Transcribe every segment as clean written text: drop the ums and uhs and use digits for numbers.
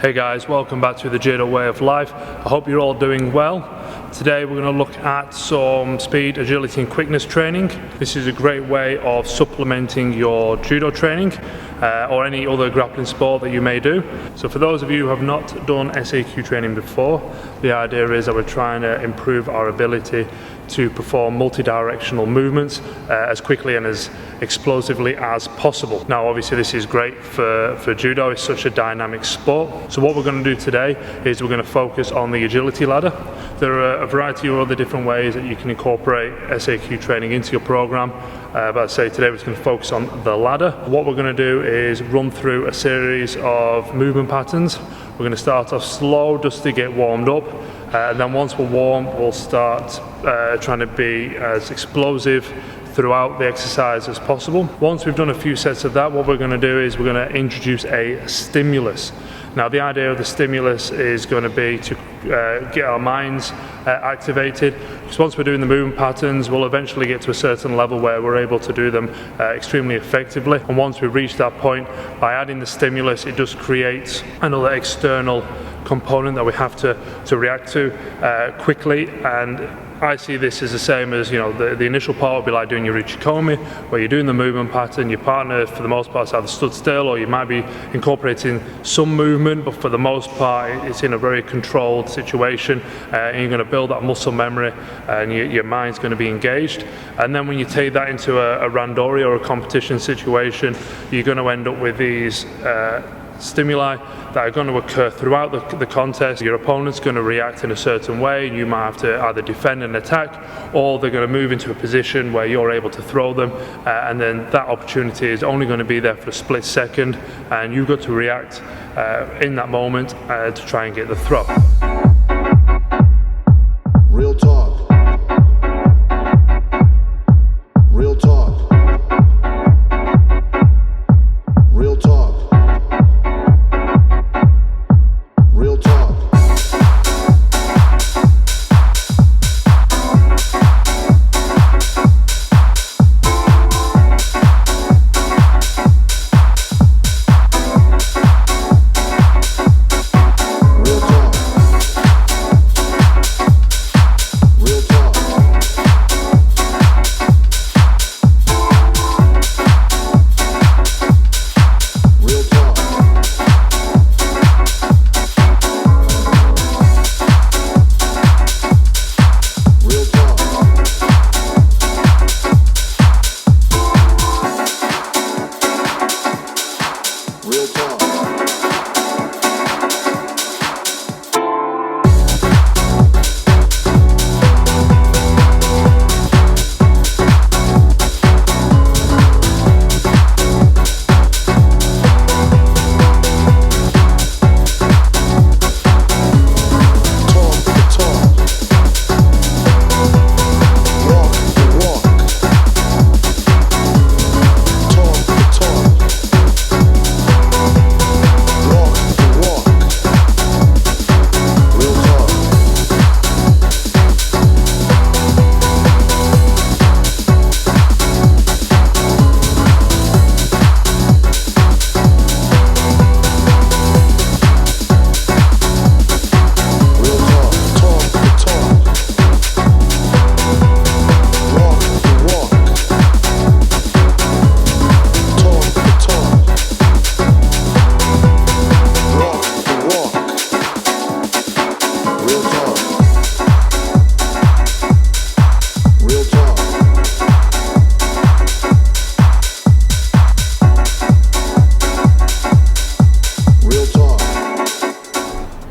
Hey guys, welcome back to the Judo Way of Life. I hope you're all doing well. Today we're going to look at some speed, agility and quickness training. This is a great way of supplementing your judo training or any other grappling sport that you may do. So for those of you who have not done SAQ training before, the idea is that we're trying to improve our ability to perform multi-directional movements as quickly and as explosively as possible. Now obviously this is great for judo, it's such a dynamic sport. So what we're going to do today is we're going to focus on the agility ladder. There are a variety of other different ways that you can incorporate SAQ training into your program, but I'd say today we're just going to focus on the ladder. What we're going to do is run through a series of movement patterns. We're going to start off slow just to get warmed up, and then once we're warm we'll start trying to be as explosive throughout the exercise as possible. Once we've done a few sets of that, what we're going to do is we're going to introduce a stimulus. Now the idea of the stimulus is going to be to get our minds activated, because once we're doing the movement patterns we'll eventually get to a certain level where we're able to do them extremely effectively, and once we reach that point, by adding the stimulus it just creates another external component that we have to react to quickly. And I see this as the same as, the initial part would be like doing your uchikomi, where you're doing the movement pattern, your partner for the most part is either stood still or you might be incorporating some movement, but for the most part it's in a very controlled situation, and you're going to build that muscle memory and your mind's going to be engaged. And then when you take that into a randori or a competition situation, you're going to end up with these stimuli that are going to occur throughout the contest. Your opponent's going to react in a certain way, and you might have to either defend and attack, or they're going to move into a position where you're able to throw them, and then that opportunity is only going to be there for a split second, and you've got to react in that moment to try and get the throw. Real talk. Real talk. Real talk. Real talk.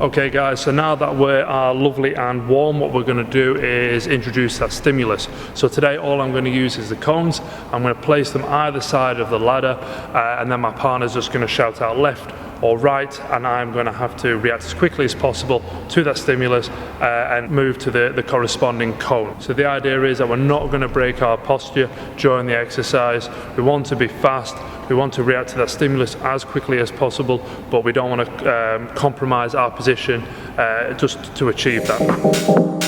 Okay guys, so now that we are lovely and warm, what we're going to do is introduce that stimulus. So today all I'm going to use is the cones. I'm going to place them either side of the ladder, and then my partner's just going to shout out left or right, and I'm going to have to react as quickly as possible to that stimulus and move to the corresponding cone. So the idea is that we're not going to break our posture during the exercise. We want to be fast, we want to react to that stimulus as quickly as possible, but we don't want to compromise our position just to achieve that.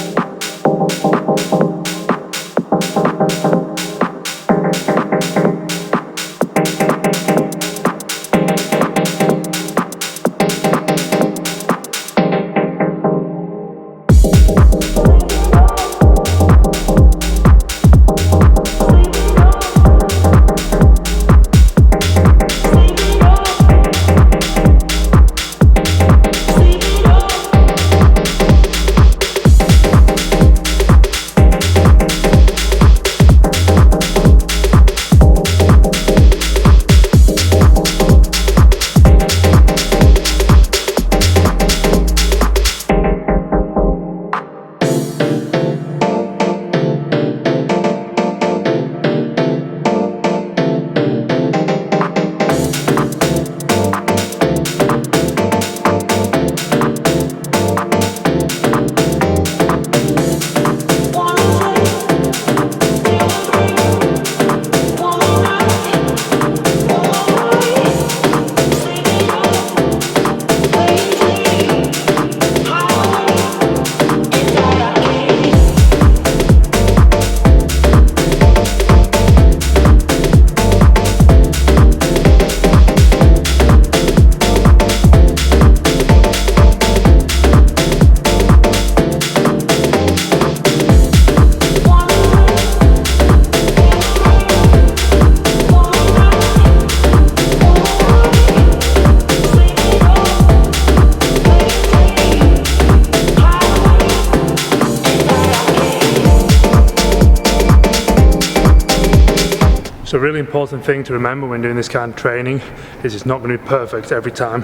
So a really important thing to remember when doing this kind of training is it's not going to be perfect every time.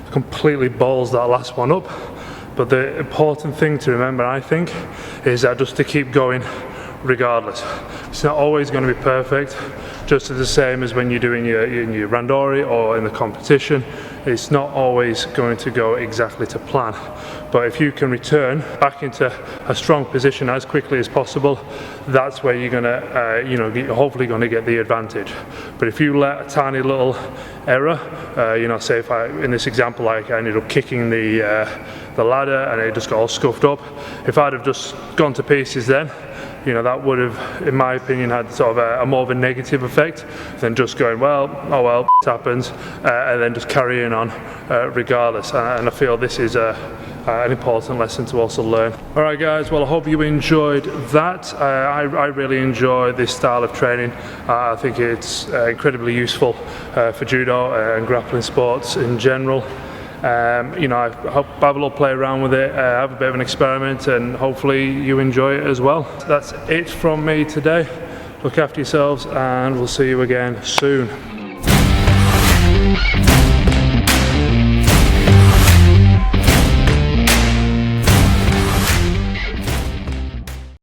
Completely balls that last one up. But the important thing to remember, I think, is that just to keep going regardless. It's not always going to be perfect, just as the same as when you're doing your randori or in the competition. It's not always going to go exactly to plan. But if you can return back into a strong position as quickly as possible, that's where you're going to, you're hopefully going to get the advantage. But if you let a tiny little error, say if in this example, like I ended up kicking the ladder and it just got all scuffed up, if I'd have just gone to pieces then, that would have, in my opinion, had sort of a more of a negative effect than just going, well, oh well, it happens, and then just carrying on regardless. And I feel this is an important lesson to also learn. Alright guys, well I hope you enjoyed that. I really enjoy this style of training. I think it's incredibly useful for judo and grappling sports in general. I hope have a little play around with it, have a bit of an experiment, and hopefully you enjoy it as well. That's it from me today. Look after yourselves and we'll see you again soon.